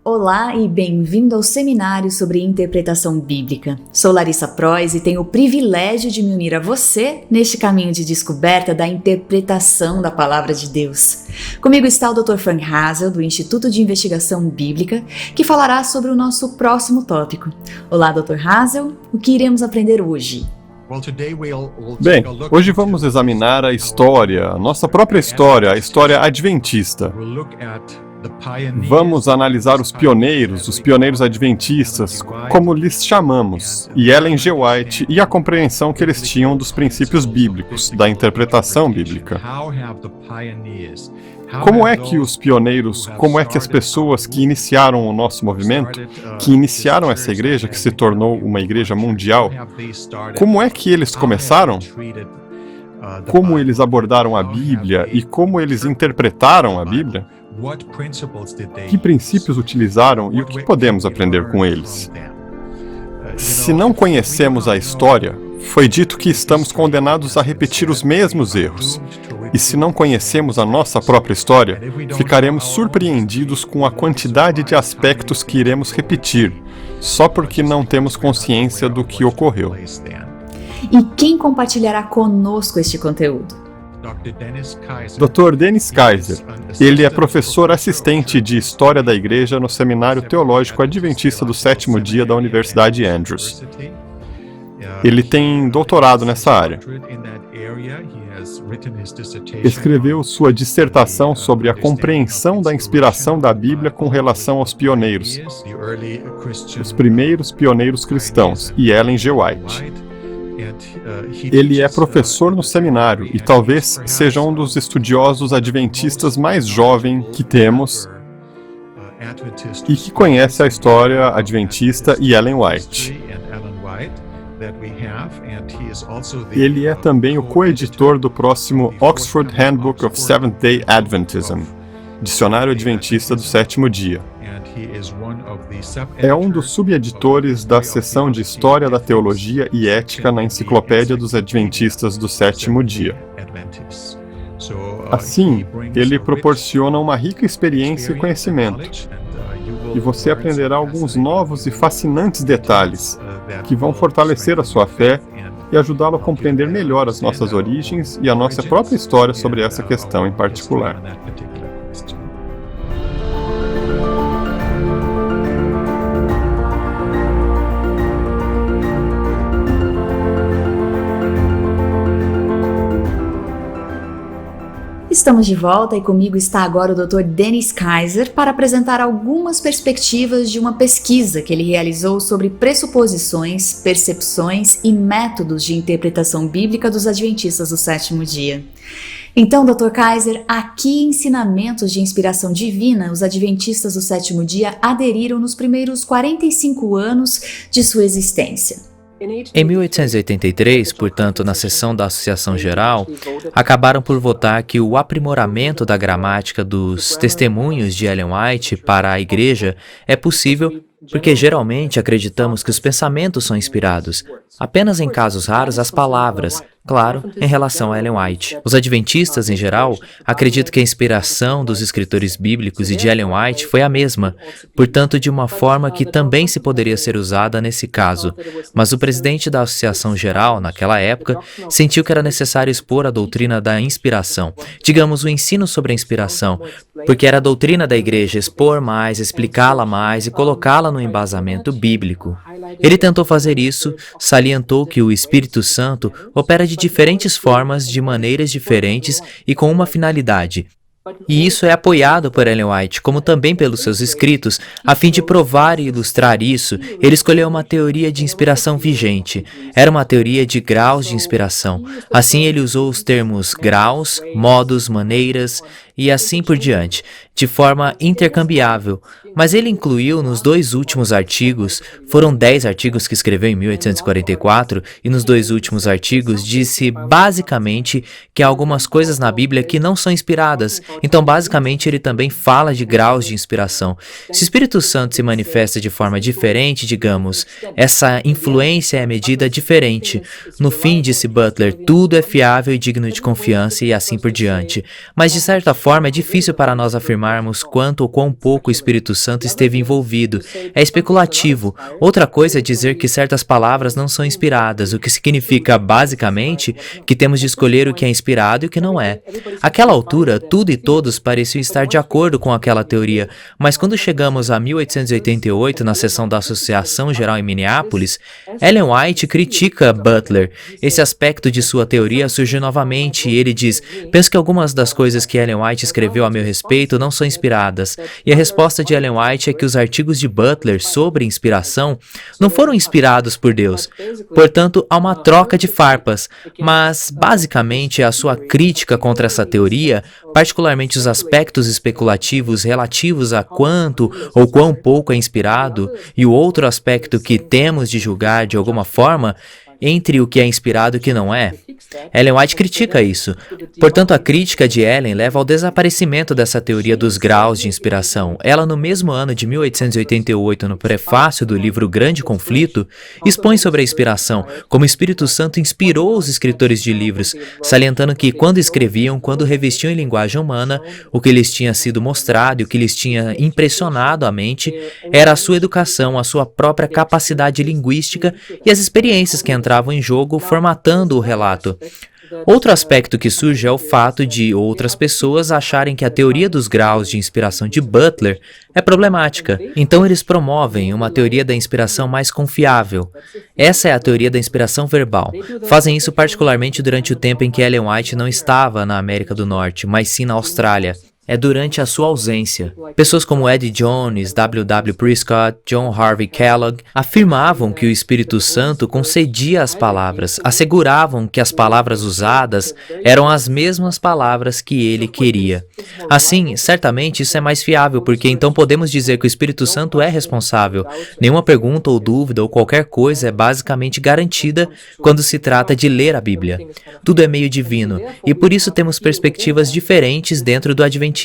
Olá e bem-vindo ao Seminário sobre Interpretação Bíblica. Sou Larissa Prois e tenho o privilégio de me unir a você neste caminho de descoberta da interpretação da Palavra de Deus. Comigo está o Dr. Frank Hazel, do Instituto de Investigação Bíblica, que falará sobre o nosso próximo tópico. Olá, Dr. Hazel, o que iremos aprender hoje? Bem, hoje vamos examinar a história, a nossa própria história, a história adventista. Vamos analisar os pioneiros adventistas, como lhes chamamos, e Ellen G. White e a compreensão que eles tinham dos princípios bíblicos, da interpretação bíblica. Como é que os pioneiros, como é que as pessoas que iniciaram o nosso movimento, que iniciaram essa igreja, que se tornou uma igreja mundial, como é que eles começaram? Como eles abordaram a Bíblia e como eles interpretaram a Bíblia? Que princípios utilizaram e o que podemos aprender com eles? Se não conhecemos a história, foi dito que estamos condenados a repetir os mesmos erros. E se não conhecemos a nossa própria história, ficaremos surpreendidos com a quantidade de aspectos que iremos repetir, só porque não temos consciência do que ocorreu. E quem compartilhará conosco este conteúdo? Dr. Dennis Kaiser. Ele é professor assistente de História da Igreja no Seminário Teológico Adventista do Sétimo Dia da Universidade Andrews. Ele tem doutorado nessa área. Escreveu sua dissertação sobre a compreensão da inspiração da Bíblia com relação aos pioneiros, os primeiros pioneiros cristãos, e Ellen G. White. Ele é professor no seminário e talvez seja um dos estudiosos adventistas mais jovem que temos e que conhece a história adventista e Ellen White. Ele é também o coeditor do próximo Oxford Handbook of Seventh-day Adventism, Dicionário Adventista do Sétimo Dia. É um dos subeditores da seção de História da Teologia e Ética na Enciclopédia dos Adventistas do Sétimo Dia. Assim, ele proporciona uma rica experiência e conhecimento, e você aprenderá alguns novos e fascinantes detalhes que vão fortalecer a sua fé e ajudá-lo a compreender melhor as nossas origens e a nossa própria história sobre essa questão em particular. Estamos de volta e comigo está agora o Dr. Dennis Kaiser para apresentar algumas perspectivas de uma pesquisa que ele realizou sobre pressuposições, percepções e métodos de interpretação bíblica dos adventistas do sétimo dia. Então, Dr. Kaiser, a que ensinamentos de inspiração divina os adventistas do sétimo dia aderiram nos primeiros 45 anos de sua existência? Em 1883, portanto, na sessão da Associação Geral, acabaram por votar que o aprimoramento da gramática dos testemunhos de Ellen White para a Igreja é possível porque geralmente acreditamos que os pensamentos são inspirados, apenas em casos raros as palavras, claro, em relação a Ellen White. Os adventistas, em geral, acreditam que a inspiração dos escritores bíblicos e de Ellen White foi a mesma, portanto, de uma forma que também se poderia ser usada nesse caso. Mas o presidente da Associação Geral, naquela época, sentiu que era necessário expor a doutrina da inspiração, digamos, o ensino sobre a inspiração, porque era a doutrina da Igreja expor mais, explicá-la mais e colocá-la no embasamento bíblico. Ele tentou fazer isso, salientou que o Espírito Santo opera de diferentes formas, de maneiras diferentes e com uma finalidade. E isso é apoiado por Ellen White, como também pelos seus escritos. A fim de provar e ilustrar isso, ele escolheu uma teoria de inspiração vigente. Era uma teoria de graus de inspiração. Assim, ele usou os termos graus, modos, maneiras e assim por diante, de forma intercambiável. Mas ele incluiu nos dois últimos artigos, foram 10 artigos que escreveu em 1844, e nos dois últimos artigos disse basicamente que há algumas coisas na Bíblia que não são inspiradas. Então, basicamente, ele também fala de graus de inspiração. Se o Espírito Santo se manifesta de forma diferente, digamos, essa influência é medida diferente. No fim, disse Butler, tudo é fiável e digno de confiança e assim por diante. Mas, de certa forma, forma, é difícil para nós afirmarmos quanto ou quão pouco o Espírito Santo esteve envolvido. É especulativo. Outra coisa é dizer que certas palavras não são inspiradas, o que significa, basicamente, que temos de escolher o que é inspirado e o que não é. Àquela altura, tudo e todos pareciam estar de acordo com aquela teoria, mas quando chegamos a 1888, na sessão da Associação Geral em Minneapolis, Ellen White critica Butler. Esse aspecto de sua teoria surge novamente e ele diz: penso que algumas das coisas que Ellen White escreveu a meu respeito não são inspiradas. E a resposta de Ellen White é que os artigos de Butler sobre inspiração não foram inspirados por Deus. Portanto, há uma troca de farpas, mas basicamente a sua crítica contra essa teoria, particularmente os aspectos especulativos relativos a quanto ou quão pouco é inspirado, e o outro aspecto que temos de julgar de alguma forma entre o que é inspirado e o que não é. Ellen White critica isso. Portanto, a crítica de Ellen leva ao desaparecimento dessa teoria dos graus de inspiração. Ela, no mesmo ano de 1888, no prefácio do livro Grande Conflito, expõe sobre a inspiração, como o Espírito Santo inspirou os escritores de livros, salientando que, quando escreviam, quando revestiam em linguagem humana, o que lhes tinha sido mostrado e o que lhes tinha impressionado a mente era a sua educação, a sua própria capacidade linguística e as experiências que entravam em jogo, formatando o relato. Outro aspecto que surge é o fato de outras pessoas acharem que a teoria dos graus de inspiração de Butler é problemática. Então eles promovem uma teoria da inspiração mais confiável. Essa é a teoria da inspiração verbal. Fazem isso particularmente durante o tempo em que Ellen White não estava na América do Norte, mas sim na Austrália. É durante a sua ausência. Pessoas como Eddie Jones, W.W. Prescott, John Harvey Kellogg afirmavam que o Espírito Santo concedia as palavras, asseguravam que as palavras usadas eram as mesmas palavras que ele queria. Assim, certamente isso é mais fiável, porque então podemos dizer que o Espírito Santo é responsável. Nenhuma pergunta ou dúvida ou qualquer coisa é basicamente garantida quando se trata de ler a Bíblia. Tudo é meio divino, e por isso temos perspectivas diferentes dentro do Adventismo.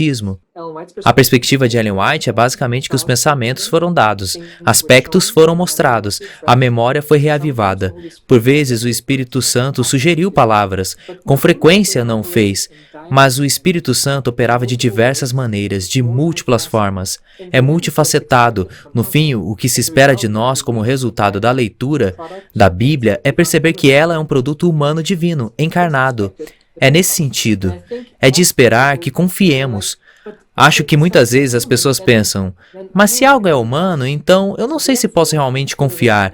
A perspectiva de Ellen White é basicamente que os pensamentos foram dados, aspectos foram mostrados, a memória foi reavivada. Por vezes o Espírito Santo sugeriu palavras, com frequência não fez, mas o Espírito Santo operava de diversas maneiras, de múltiplas formas. É multifacetado. No fim, o que se espera de nós como resultado da leitura da Bíblia é perceber que ela é um produto humano divino, encarnado. É nesse sentido. É de esperar que confiemos. Acho que muitas vezes as pessoas pensam, mas se algo é humano, então eu não sei se posso realmente confiar.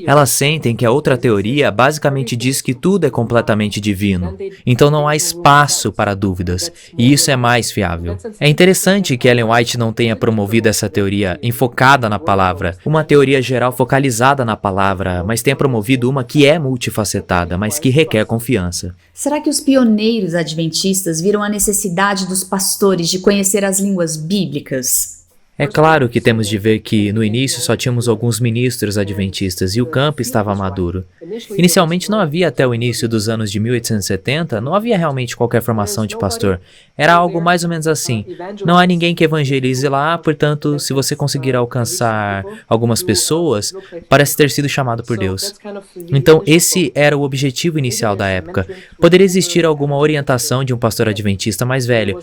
Elas sentem que a outra teoria basicamente diz que tudo é completamente divino. Então não há espaço para dúvidas, e isso é mais fiável. É interessante que Ellen White não tenha promovido essa teoria enfocada na palavra, uma teoria geral focalizada na palavra, mas tenha promovido uma que é multifacetada, mas que requer confiança. Será que os pioneiros adventistas viram a necessidade dos pastores de conhecer as línguas bíblicas? É claro que temos de ver que, no início, só tínhamos alguns ministros adventistas e o campo estava maduro. Inicialmente não havia, até o início dos anos de 1870, não havia realmente qualquer formação de pastor. Era algo mais ou menos assim. Não há ninguém que evangelize lá, portanto, se você conseguir alcançar algumas pessoas, parece ter sido chamado por Deus. Então, esse era o objetivo inicial da época. Poderia existir alguma orientação de um pastor adventista mais velho.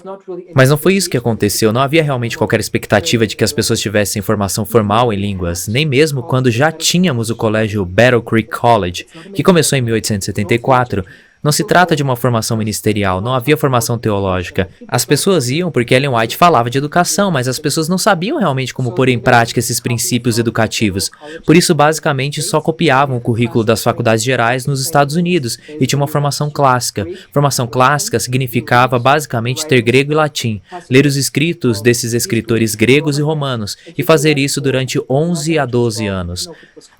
Mas não foi isso que aconteceu, não havia realmente qualquer expectativa de que as pessoas tivessem formação formal em línguas, nem mesmo quando já tínhamos o colégio Battle Creek College, que começou em 1874. Não se trata de uma formação ministerial, não havia formação teológica. As pessoas iam porque Ellen White falava de educação, mas as pessoas não sabiam realmente como pôr em prática esses princípios educativos. Por isso, basicamente, só copiavam o currículo das faculdades gerais nos Estados Unidos e tinham uma formação clássica. Formação clássica significava, basicamente, ter grego e latim, ler os escritos desses escritores gregos e romanos, e fazer isso durante 11 a 12 anos.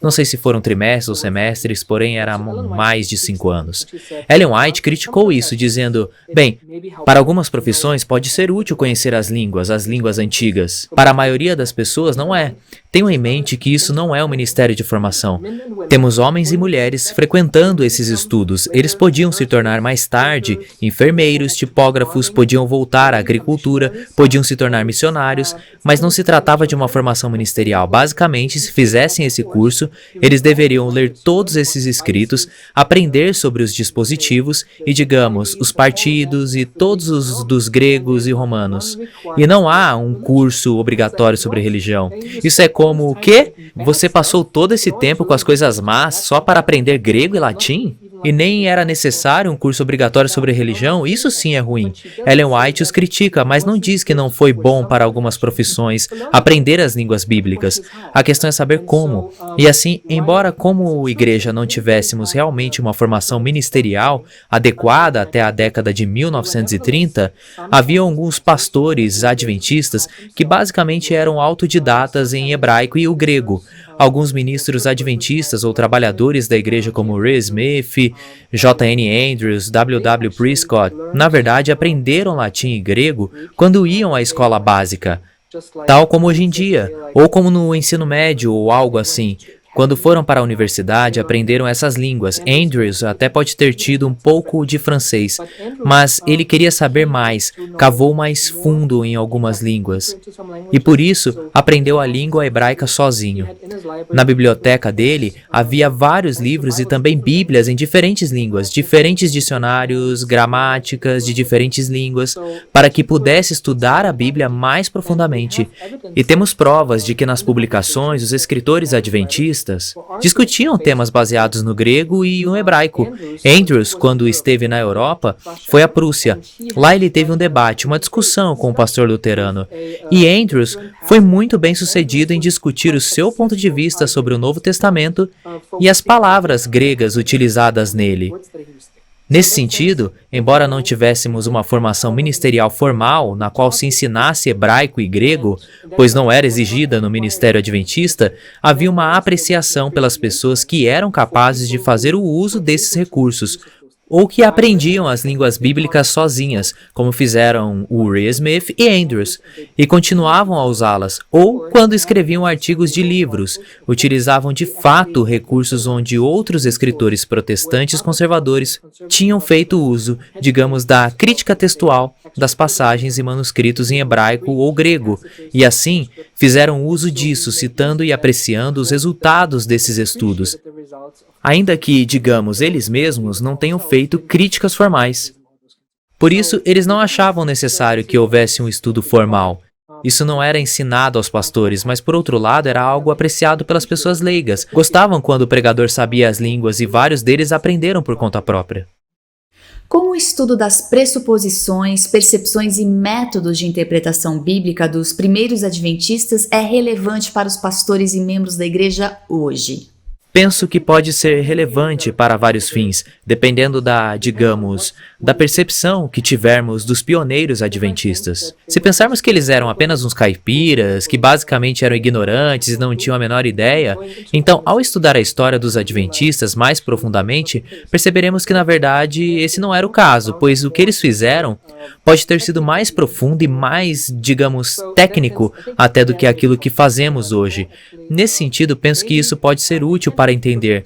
Não sei se foram trimestres ou semestres, porém era mais de 5 anos. Ellen White criticou isso, dizendo, bem, para algumas profissões pode ser útil conhecer as línguas antigas. Para a maioria das pessoas não é. Tenham em mente que isso não é um ministério de formação. Temos homens e mulheres frequentando esses estudos. Eles podiam se tornar mais tarde enfermeiros, tipógrafos, podiam voltar à agricultura, podiam se tornar missionários, mas não se tratava de uma formação ministerial. Basicamente, se fizessem esse curso, eles deveriam ler todos esses escritos, aprender sobre os dispositivos e, digamos, os partidos e todos os dos gregos e romanos. E não há um curso obrigatório sobre religião. Isso é como o quê? Você passou todo esse tempo com as coisas más só para aprender grego e latim? E nem era necessário um curso obrigatório sobre religião? Isso sim é ruim. Ellen White os critica, mas não diz que não foi bom para algumas profissões aprender as línguas bíblicas. A questão é saber como. E assim, embora como igreja não tivéssemos realmente uma formação ministerial adequada até a década de 1930, havia alguns pastores adventistas que basicamente eram autodidatas em hebraico e o grego. Alguns ministros adventistas ou trabalhadores da igreja como Ray Smith, J.N. Andrews, W.W. Prescott, na verdade aprenderam latim e grego quando iam à escola básica, tal como hoje em dia, ou como no ensino médio ou algo assim. Quando foram para a universidade, aprenderam essas línguas. Andrews até pode ter tido um pouco de francês, mas ele queria saber mais, cavou mais fundo em algumas línguas. E por isso, aprendeu a língua hebraica sozinho. Na biblioteca dele, havia vários livros e também bíblias em diferentes línguas, diferentes dicionários, gramáticas de diferentes línguas, para que pudesse estudar a Bíblia mais profundamente. E temos provas de que nas publicações, os escritores adventistas discutiam temas baseados no grego e no hebraico. Andrews, quando esteve na Europa, foi à Prússia. Lá ele teve um debate, uma discussão com o pastor luterano. E Andrews foi muito bem sucedido em discutir o seu ponto de vista sobre o Novo Testamento e as palavras gregas utilizadas nele. Nesse sentido, embora não tivéssemos uma formação ministerial formal na qual se ensinasse hebraico e grego, pois não era exigida no ministério adventista, havia uma apreciação pelas pessoas que eram capazes de fazer o uso desses recursos, ou que aprendiam as línguas bíblicas sozinhas, como fizeram o Ray Smith e Andrews, e continuavam a usá-las, ou quando escreviam artigos de livros, utilizavam de fato recursos onde outros escritores protestantes conservadores tinham feito uso, digamos, da crítica textual das passagens e manuscritos em hebraico ou grego, e assim fizeram uso disso, citando e apreciando os resultados desses estudos, ainda que, digamos, eles mesmos não tenham feito críticas formais. Por isso, eles não achavam necessário que houvesse um estudo formal. Isso não era ensinado aos pastores, mas por outro lado era algo apreciado pelas pessoas leigas. Gostavam quando o pregador sabia as línguas e vários deles aprenderam por conta própria. Como o estudo das pressuposições, percepções e métodos de interpretação bíblica dos primeiros adventistas é relevante para os pastores e membros da igreja hoje? Penso que pode ser relevante para vários fins, dependendo da percepção que tivermos dos pioneiros adventistas. Se pensarmos que eles eram apenas uns caipiras, que basicamente eram ignorantes e não tinham a menor ideia, então, ao estudar a história dos adventistas mais profundamente, perceberemos que, na verdade, esse não era o caso, pois o que eles fizeram pode ter sido mais profundo e mais, técnico até do que aquilo que fazemos hoje. Nesse sentido, penso que isso pode ser útil para entender.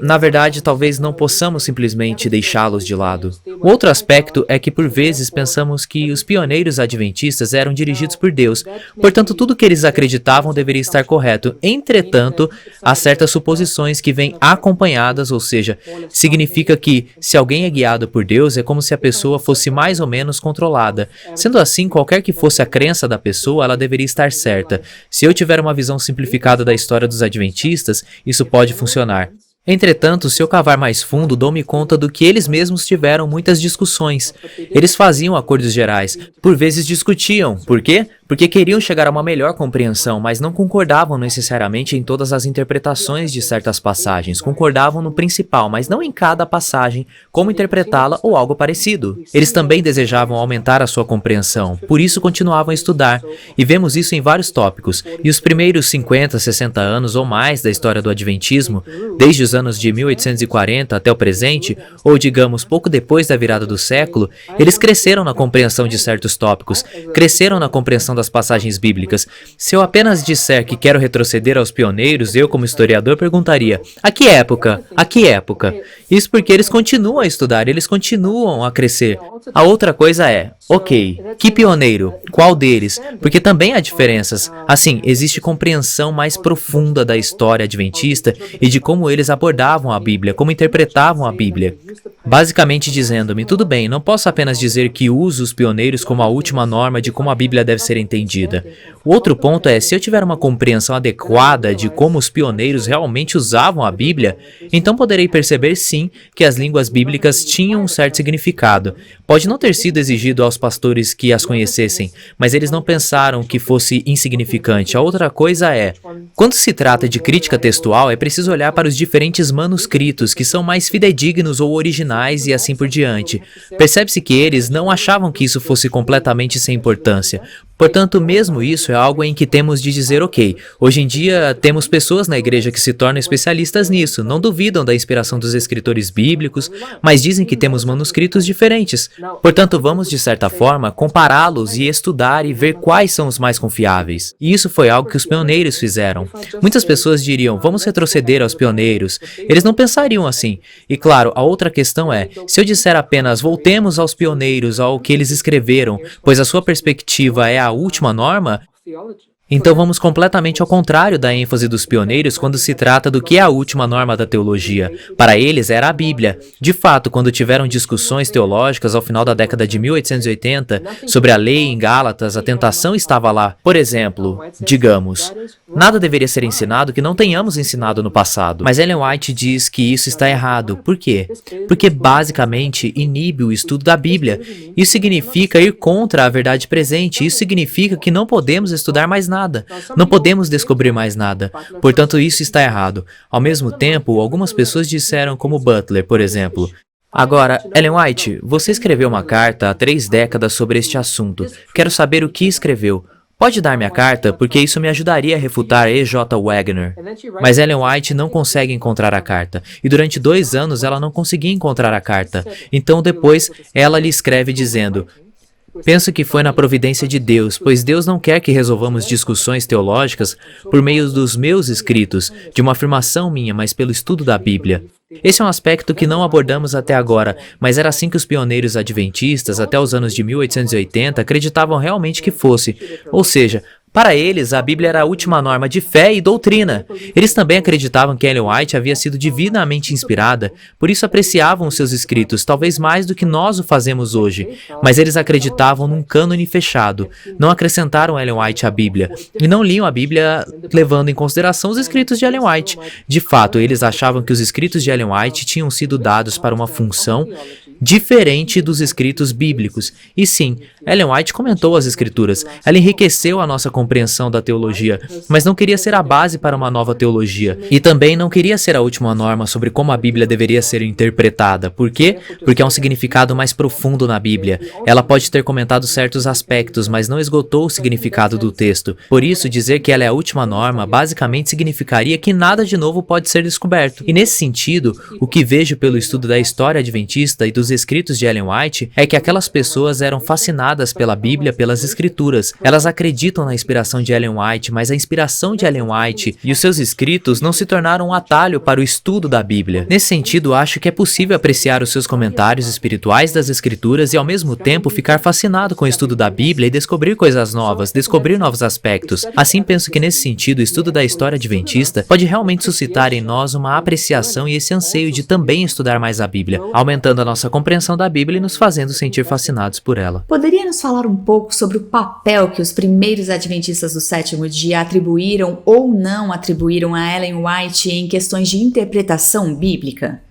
Na verdade, talvez não possamos simplesmente deixá-los de lado. O outro aspecto é que, por vezes, pensamos que os pioneiros adventistas eram dirigidos por Deus, portanto, tudo que eles acreditavam deveria estar correto. Entretanto, há certas suposições que vêm acompanhadas, ou seja, significa que, se alguém é guiado por Deus, é como se a pessoa fosse mais ou menos controlada. Sendo assim, qualquer que fosse a crença da pessoa, ela deveria estar certa. Se eu tiver uma visão simplificada da história dos adventistas, isso pode funcionar. Entretanto, se eu cavar mais fundo, dou-me conta do que eles mesmos tiveram muitas discussões. Eles faziam acordos gerais, por vezes discutiam. Por quê? Porque queriam chegar a uma melhor compreensão, mas não concordavam necessariamente em todas as interpretações de certas passagens. Concordavam no principal, mas não em cada passagem, como interpretá-la ou algo parecido. Eles também desejavam aumentar a sua compreensão, por isso continuavam a estudar. E vemos isso em vários tópicos. E os primeiros 50, 60 anos ou mais da história do Adventismo, desde os anos de 1840 até o presente, ou digamos pouco depois da virada do século, eles cresceram na compreensão de certos tópicos, cresceram na compreensão das passagens bíblicas. Se eu apenas disser que quero retroceder aos pioneiros, eu, como historiador, perguntaria: a que época? A que época? Isso porque eles continuam a estudar, eles continuam a crescer. A outra coisa é, ok, que pioneiro? Qual deles? Porque também há diferenças. Assim, existe compreensão mais profunda da história adventista e de como eles abordavam a Bíblia, como interpretavam a Bíblia. Basicamente dizendo-me, tudo bem, não posso apenas dizer que uso os pioneiros como a última norma de como a Bíblia deve ser entendida. O outro ponto é, se eu tiver uma compreensão adequada de como os pioneiros realmente usavam a Bíblia, então poderei perceber sim que as línguas bíblicas tinham um certo significado. Pode não ter sido exigido aos pastores que as conhecessem, mas eles não pensaram que fosse insignificante. A outra coisa é, quando se trata de crítica textual, é preciso olhar para os diferentes manuscritos que são mais fidedignos ou originais e assim por diante. Percebe-se que eles não achavam que isso fosse completamente sem importância. Portanto, mesmo isso é algo em que temos de dizer, ok, hoje em dia temos pessoas na igreja que se tornam especialistas nisso, não duvidam da inspiração dos escritores bíblicos, mas dizem que temos manuscritos diferentes. Portanto, vamos, de certa forma, compará-los e estudar e ver quais são os mais confiáveis. E isso foi algo que os pioneiros fizeram. Muitas pessoas diriam, vamos retroceder aos pioneiros. Eles não pensariam assim. E claro, a outra questão é, se eu disser apenas, voltemos aos pioneiros, ao que eles escreveram, pois a sua perspectiva é a última norma, então vamos completamente ao contrário da ênfase dos pioneiros quando se trata do que é a última norma da teologia. Para eles era a Bíblia. De fato, quando tiveram discussões teológicas ao final da década de 1880 sobre a lei em Gálatas, a tentação estava lá. Por exemplo, digamos, nada deveria ser ensinado que não tenhamos ensinado no passado. Mas Ellen White diz que isso está errado. Por quê? Porque basicamente inibe o estudo da Bíblia. Isso significa ir contra a verdade presente. Isso significa que não podemos estudar mais nada. Não podemos descobrir mais nada. Portanto, isso está errado. Ao mesmo tempo, algumas pessoas disseram, como Butler, por exemplo. Agora, Ellen White, você escreveu uma carta há 3 décadas sobre este assunto. Quero saber o que escreveu. Pode dar-me a carta, porque isso me ajudaria a refutar E.J. Wagner. Mas Ellen White não consegue encontrar a carta. E durante 2 anos ela não conseguia encontrar a carta. Então depois ela lhe escreve dizendo: penso que foi na providência de Deus, pois Deus não quer que resolvamos discussões teológicas por meio dos meus escritos, de uma afirmação minha, mas pelo estudo da Bíblia. Esse é um aspecto que não abordamos até agora, mas era assim que os pioneiros adventistas, até os anos de 1880, acreditavam realmente que fosse. Ou seja, para eles, a Bíblia era a última norma de fé e doutrina. Eles também acreditavam que Ellen White havia sido divinamente inspirada, por isso apreciavam os seus escritos, talvez mais do que nós o fazemos hoje. Mas eles acreditavam num cânone fechado. Não acrescentaram Ellen White à Bíblia, e não liam a Bíblia levando em consideração os escritos de Ellen White. De fato, eles achavam que os escritos de Ellen White tinham sido dados para uma função diferente dos escritos bíblicos. E sim, Ellen White comentou as escrituras. Ela enriqueceu a nossa compreensão da teologia, mas não queria ser a base para uma nova teologia. E também não queria ser a última norma sobre como a Bíblia deveria ser interpretada. Por quê? Porque há um significado mais profundo na Bíblia. Ela pode ter comentado certos aspectos, mas não esgotou o significado do texto. Por isso, dizer que ela é a última norma basicamente significaria que nada de novo pode ser descoberto. E nesse sentido, o que vejo pelo estudo da história adventista e dos escritos de Ellen White é que aquelas pessoas eram fascinadas pela Bíblia, pelas escrituras. Elas acreditam na inspiração de Ellen White, mas a inspiração de Ellen White e os seus escritos não se tornaram um atalho para o estudo da Bíblia. Nesse sentido, acho que é possível apreciar os seus comentários espirituais das escrituras e ao mesmo tempo ficar fascinado com o estudo da Bíblia e descobrir coisas novas, descobrir novos aspectos. Assim, penso que nesse sentido, o estudo da história adventista pode realmente suscitar em nós uma apreciação e esse anseio de também estudar mais a Bíblia, aumentando a nossa compreensão da Bíblia e nos fazendo sentir fascinados por ela. Poderia nos falar um pouco sobre o papel que os primeiros adventistas do sétimo dia atribuíram ou não atribuíram a Ellen White em questões de interpretação bíblica?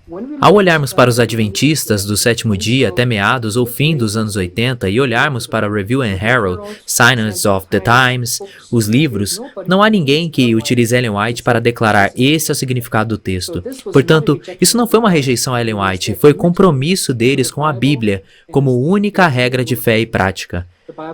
Ao olharmos para os adventistas do sétimo dia até meados ou fim dos anos 80 e olharmos para Review and Herald, Signs of the Times, os livros, não há ninguém que utilize Ellen White para declarar esse é o significado do texto. Portanto, isso não foi uma rejeição a Ellen White, foi compromisso deles com a Bíblia como única regra de fé e prática.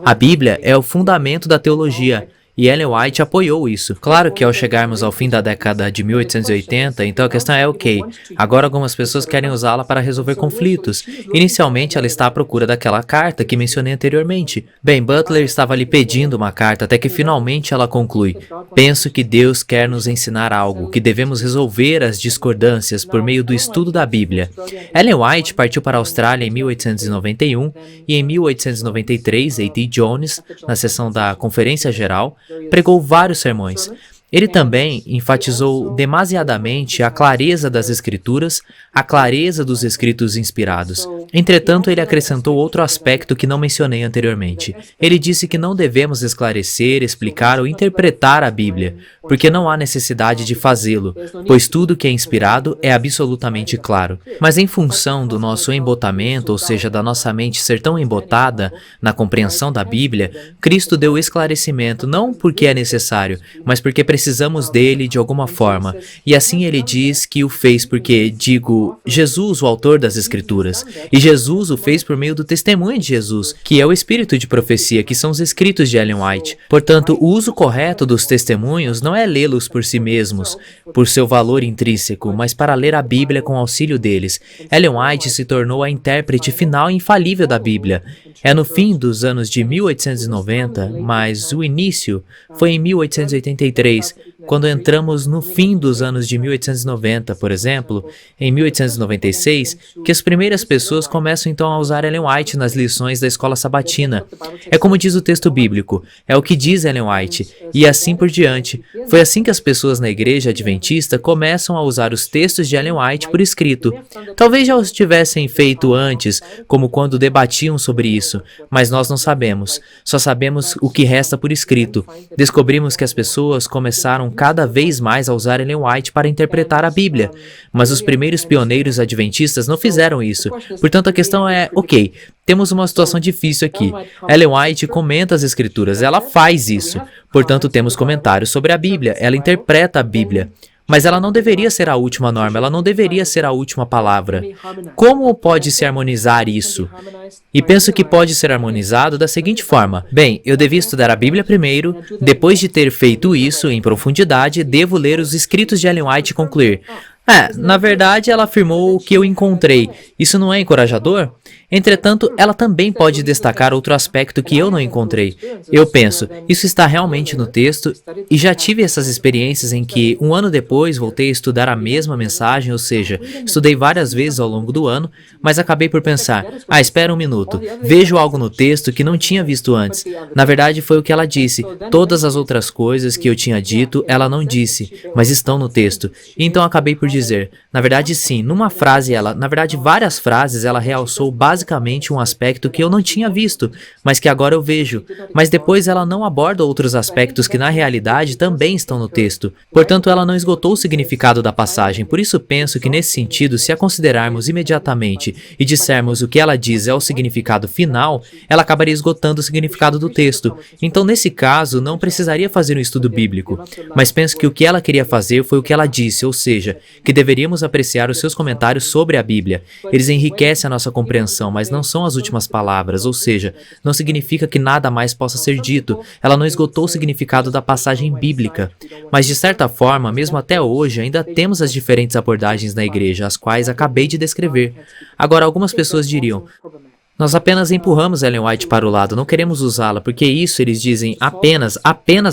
A Bíblia é o fundamento da teologia. E Ellen White apoiou isso. Claro que ao chegarmos ao fim da década de 1880, então a questão é ok, agora algumas pessoas querem usá-la para resolver conflitos. Inicialmente ela está à procura daquela carta que mencionei anteriormente. Bem, Butler estava lhe pedindo uma carta até que finalmente ela conclui: penso que Deus quer nos ensinar algo, que devemos resolver as discordâncias por meio do estudo da Bíblia. Ellen White partiu para a Austrália em 1891 e em 1893, A.T. Jones, na sessão da Conferência Geral, pregou vários sermões. Ele também enfatizou demasiadamente a clareza das Escrituras, a clareza dos escritos inspirados. Entretanto, ele acrescentou outro aspecto que não mencionei anteriormente. Ele disse que não devemos esclarecer, explicar ou interpretar a Bíblia, porque não há necessidade de fazê-lo, pois tudo que é inspirado é absolutamente claro. Mas em função do nosso embotamento, ou seja, da nossa mente ser tão embotada na compreensão da Bíblia, Cristo deu esclarecimento não porque é necessário, mas porque precisamos dele de alguma forma. E assim ele diz que o fez porque, digo, Jesus, o autor das Escrituras. E Jesus o fez por meio do testemunho de Jesus, que é o espírito de profecia, que são os escritos de Ellen White. Portanto, o uso correto dos testemunhos não é lê-los por si mesmos, por seu valor intrínseco, mas para ler a Bíblia com auxílio deles. Ellen White se tornou a intérprete final e infalível da Bíblia. É no fim dos anos de 1890, mas o início foi em 1883, quando entramos no fim dos anos de 1890, por exemplo, em 1896, que as primeiras pessoas começam então a usar Ellen White nas lições da escola sabatina. É como diz o texto bíblico, é o que diz Ellen White, e assim por diante. Foi assim que as pessoas na igreja adventista começam a usar os textos de Ellen White por escrito. Talvez já os tivessem feito antes, como quando debatiam sobre isso, mas nós não sabemos. Só sabemos o que resta por escrito. Descobrimos que as pessoas começaram cada vez mais a usar Ellen White para interpretar a Bíblia, mas os primeiros pioneiros adventistas não fizeram isso. Portanto, a questão é, ok, temos uma situação difícil aqui. Ellen White comenta as Escrituras, ela faz isso. Portanto, temos comentários sobre a Bíblia, ela interpreta a Bíblia. Mas ela não deveria ser a última norma, ela não deveria ser a última palavra. Como pode se harmonizar isso? E penso que pode ser harmonizado da seguinte forma. Bem, eu devia estudar a Bíblia primeiro, depois de ter feito isso em profundidade, devo ler os escritos de Ellen White e concluir: na verdade ela afirmou o que eu encontrei. Isso não é encorajador? Entretanto, ela também pode destacar outro aspecto que eu não encontrei. Eu penso, isso está realmente no texto, e já tive essas experiências em que, um ano depois, voltei a estudar a mesma mensagem, ou seja, estudei várias vezes ao longo do ano, mas acabei por pensar, espera um minuto, vejo algo no texto que não tinha visto antes. Na verdade, foi o que ela disse. Todas as outras coisas que eu tinha dito, ela não disse, mas estão no texto. E então acabei por dizer, na verdade sim, numa frase várias frases, ela realçou basicamente um aspecto que eu não tinha visto, mas que agora eu vejo. Mas depois ela não aborda outros aspectos que na realidade também estão no texto. Portanto, ela não esgotou o significado da passagem. Por isso penso que nesse sentido, se a considerarmos imediatamente e dissermos o que ela diz é o significado final, ela acabaria esgotando o significado do texto. Então, nesse caso, não precisaria fazer um estudo bíblico. Mas penso que o que ela queria fazer foi o que ela disse, ou seja, que deveríamos apreciar os seus comentários sobre a Bíblia. Eles enriquecem a nossa compreensão, mas não são as últimas palavras, ou seja, não significa que nada mais possa ser dito. Ela não esgotou o significado da passagem bíblica. Mas, de certa forma, mesmo até hoje, ainda temos as diferentes abordagens na igreja, as quais acabei de descrever. Agora, algumas pessoas diriam, nós apenas empurramos Ellen White para o lado, não queremos usá-la, porque isso, eles dizem, apenas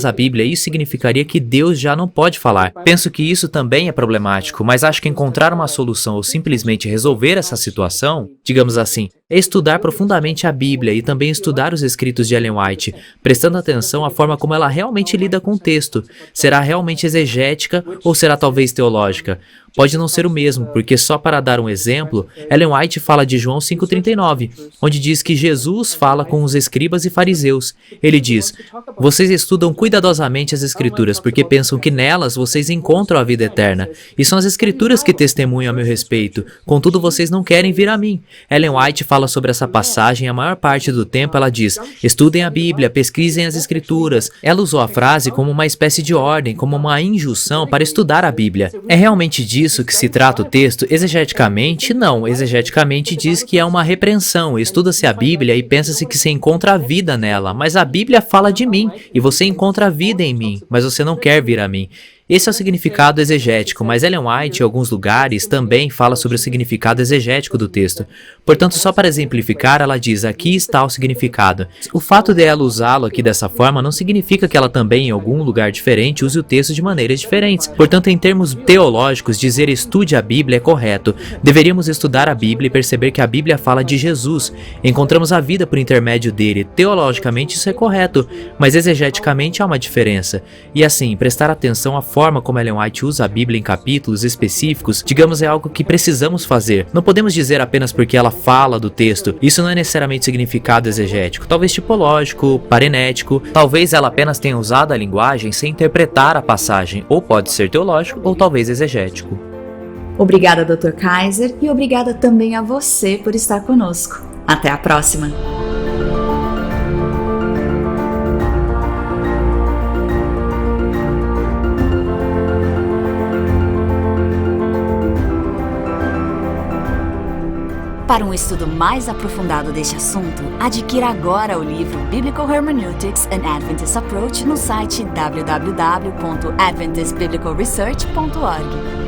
a Bíblia, isso significaria que Deus já não pode falar. Penso que isso também é problemático, mas acho que encontrar uma solução ou simplesmente resolver essa situação, digamos assim, é estudar profundamente a Bíblia e também estudar os escritos de Ellen White, prestando atenção à forma como ela realmente lida com o texto. Será realmente exegética ou será talvez teológica? Pode não ser o mesmo, porque só para dar um exemplo, Ellen White fala de João 5,39, onde diz que Jesus fala com os escribas e fariseus. Ele diz, vocês estudam cuidadosamente as Escrituras, porque pensam que nelas vocês encontram a vida eterna. E são as Escrituras que testemunham a meu respeito, contudo vocês não querem vir a mim. Ellen White fala fala sobre essa passagem, a maior parte do tempo ela diz: estudem a Bíblia, pesquisem as Escrituras. Ela usou a frase como uma espécie de ordem, como uma injunção para estudar a Bíblia. É realmente disso que se trata o texto? Exegeticamente, não. Exegeticamente diz que é uma repreensão. Estuda-se a Bíblia e pensa-se que se encontra a vida nela, mas a Bíblia fala de mim, e você encontra a vida em mim, mas você não quer vir a mim. Esse é o significado exegético, mas Ellen White, em alguns lugares, também fala sobre o significado exegético do texto. Portanto, só para exemplificar, ela diz: aqui está o significado. O fato de ela usá-lo aqui dessa forma não significa que ela também, em algum lugar diferente, use o texto de maneiras diferentes. Portanto, em termos teológicos, dizer estude a Bíblia é correto. Deveríamos estudar a Bíblia e perceber que a Bíblia fala de Jesus. Encontramos a vida por intermédio dele. Teologicamente, isso é correto, mas exegeticamente há uma diferença. E assim, prestar atenção à forma como Ellen White usa a Bíblia em capítulos específicos, digamos, é algo que precisamos fazer. Não podemos dizer apenas porque ela fala do texto. Isso não é necessariamente significado exegético, talvez tipológico, parenético. Talvez ela apenas tenha usado a linguagem sem interpretar a passagem, ou pode ser teológico, ou talvez exegético. Obrigada, Dr. Kaiser, e obrigada também a você por estar conosco. Até a próxima! Para um estudo mais aprofundado deste assunto, adquira agora o livro Biblical Hermeneutics: An Adventist Approach no site www.adventistbiblicalresearch.org.